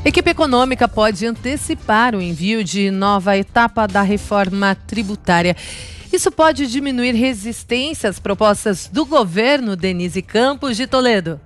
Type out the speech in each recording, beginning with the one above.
Equipe econômica pode antecipar o envio de nova etapa da reforma tributária. Isso pode diminuir resistência às propostas do governo. Denise Campos, de Toledo.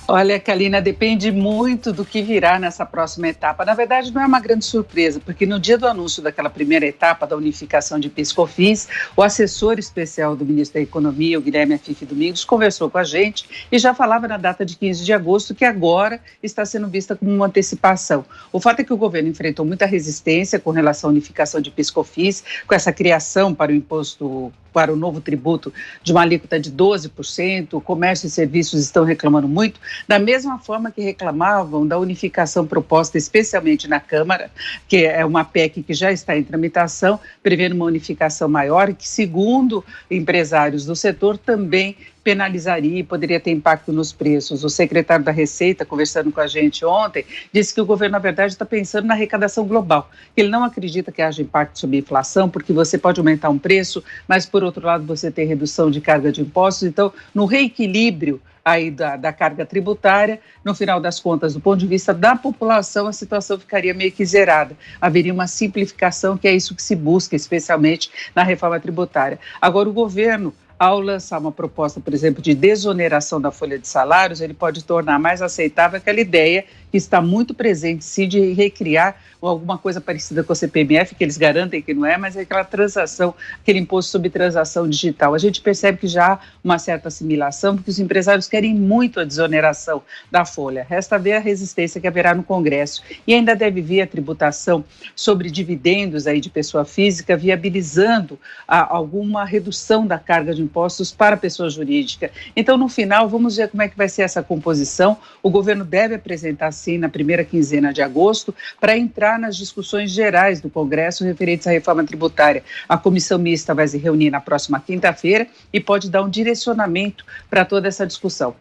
Olha, Kalina, depende muito do que virá nessa próxima etapa. Na verdade, não é uma grande surpresa, porque no dia do anúncio daquela primeira etapa da unificação de PIS/COFINS, o assessor especial do ministro da Economia, o Guilherme Afife Domingos, conversou com a gente e já falava na data de 15 de agosto, que agora está sendo vista como uma antecipação. O fato é que o governo enfrentou muita resistência com relação à unificação de PIS/COFINS, com essa criação para o imposto, para o novo tributo de uma alíquota de 12%, o comércio e serviços estão reclamando muito, da mesma forma que reclamavam da unificação proposta especialmente na Câmara, que é uma PEC que já está em tramitação, prevendo uma unificação maior e que, segundo empresários do setor, também penalizaria e poderia ter impacto nos preços. O secretário da Receita, conversando com a gente ontem, disse que o governo, na verdade, está pensando na arrecadação global. Ele não acredita que haja impacto sobre a inflação, porque você pode aumentar um preço, mas, por outro lado, você tem redução de carga de impostos. Então, no reequilíbrio aí da carga tributária, no final das contas, do ponto de vista da população, a situação ficaria meio que zerada. Haveria uma simplificação, que é isso que se busca, especialmente na reforma tributária. Agora, o governo, ao lançar uma proposta, por exemplo, de desoneração da folha de salários, ele pode tornar mais aceitável aquela ideia que está muito presente, sim, de recriar alguma coisa parecida com a CPMF, que eles garantem que não é, mas é aquela transação, aquele imposto sobre transação digital. A gente percebe que já há uma certa assimilação, porque os empresários querem muito a desoneração da folha. Resta ver a resistência que haverá no Congresso. E ainda deve vir a tributação sobre dividendos aí de pessoa física, viabilizando alguma redução da carga de impostos para a pessoa jurídica. Então, no final, vamos ver como é que vai ser essa composição. O governo deve apresentar, sim, na primeira quinzena de agosto, para entrar nas discussões gerais do Congresso referentes à reforma tributária. A comissão mista vai se reunir na próxima quinta-feira e pode dar um direcionamento para toda essa discussão.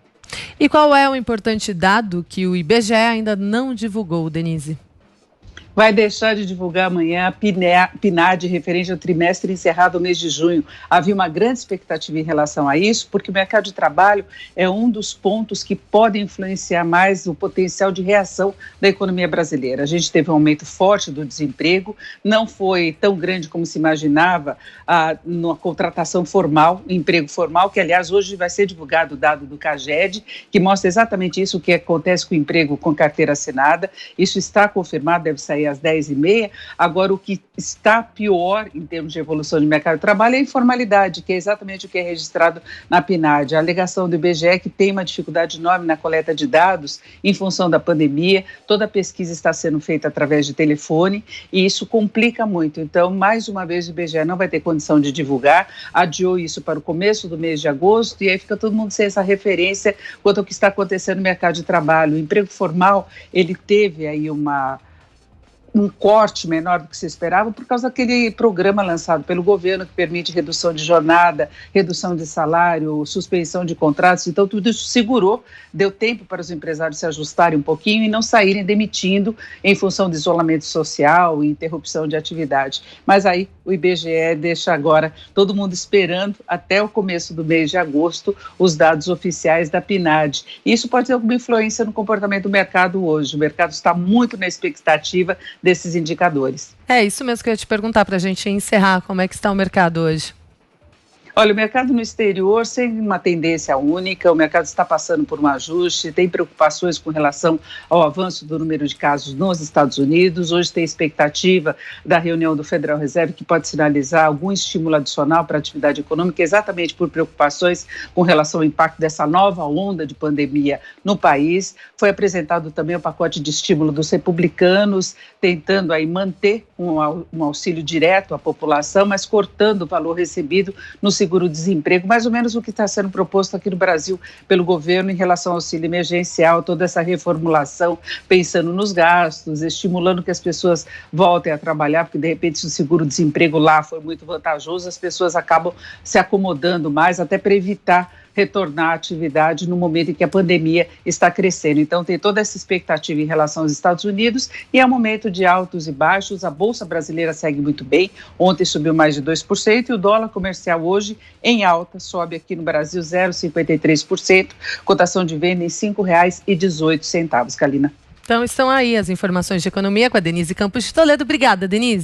E qual é o importante dado que o IBGE ainda não divulgou, Denise? Vai deixar de divulgar amanhã a PNAD referente ao trimestre encerrado no mês de junho. Havia uma grande expectativa em relação a isso, porque o mercado de trabalho é um dos pontos que podem influenciar mais o potencial de reação da economia brasileira. A gente teve um aumento forte do desemprego, não foi tão grande como se imaginava na contratação formal, emprego formal, que aliás hoje vai ser divulgado o dado do CAGED, que mostra exatamente isso, o que acontece com o emprego com carteira assinada. Isso está confirmado, deve sair às 10h30. Agora, o que está pior em termos de evolução do mercado de trabalho é a informalidade, que é exatamente o que é registrado na PNAD. A alegação do IBGE é que tem uma dificuldade enorme na coleta de dados em função da pandemia. Toda a pesquisa está sendo feita através de telefone e isso complica muito. Então, mais uma vez, o IBGE não vai ter condição de divulgar, adiou isso para o começo do mês de agosto e aí fica todo mundo sem essa referência quanto ao que está acontecendo no mercado de trabalho. O emprego formal, ele teve aí um corte menor do que se esperava por causa daquele programa lançado pelo governo que permite redução de jornada, redução de salário, suspensão de contratos. Então, tudo isso segurou, deu tempo para os empresários se ajustarem um pouquinho e não saírem demitindo em função de isolamento social e interrupção de atividade. Mas aí o IBGE deixa agora todo mundo esperando até o começo do mês de agosto os dados oficiais da PNAD. E isso pode ter alguma influência no comportamento do mercado hoje. O mercado está muito na expectativa desses indicadores. É isso mesmo que eu ia te perguntar para a gente encerrar. Como é que está o mercado hoje? Olha, o mercado no exterior sem uma tendência única, o mercado está passando por um ajuste, tem preocupações com relação ao avanço do número de casos nos Estados Unidos. Hoje tem expectativa da reunião do Federal Reserve que pode sinalizar algum estímulo adicional para a atividade econômica, exatamente por preocupações com relação ao impacto dessa nova onda de pandemia no país. Foi apresentado também o pacote de estímulo dos republicanos, tentando aí manter um auxílio direto à população, mas cortando o valor recebido no seguro-desemprego, mais ou menos o que está sendo proposto aqui no Brasil pelo governo em relação ao auxílio emergencial, toda essa reformulação, pensando nos gastos, estimulando que as pessoas voltem a trabalhar, porque de repente se o seguro-desemprego lá foi muito vantajoso, as pessoas acabam se acomodando mais, até para evitar retornar à atividade no momento em que a pandemia está crescendo. Então, tem toda essa expectativa em relação aos Estados Unidos e é um momento de altos e baixos. A Bolsa Brasileira segue muito bem. Ontem subiu mais de 2% e o dólar comercial hoje em alta, sobe aqui no Brasil 0,53%, cotação de venda em R$ 5,18, Kalina. Então estão aí as informações de economia com a Denise Campos de Toledo. Obrigada, Denise.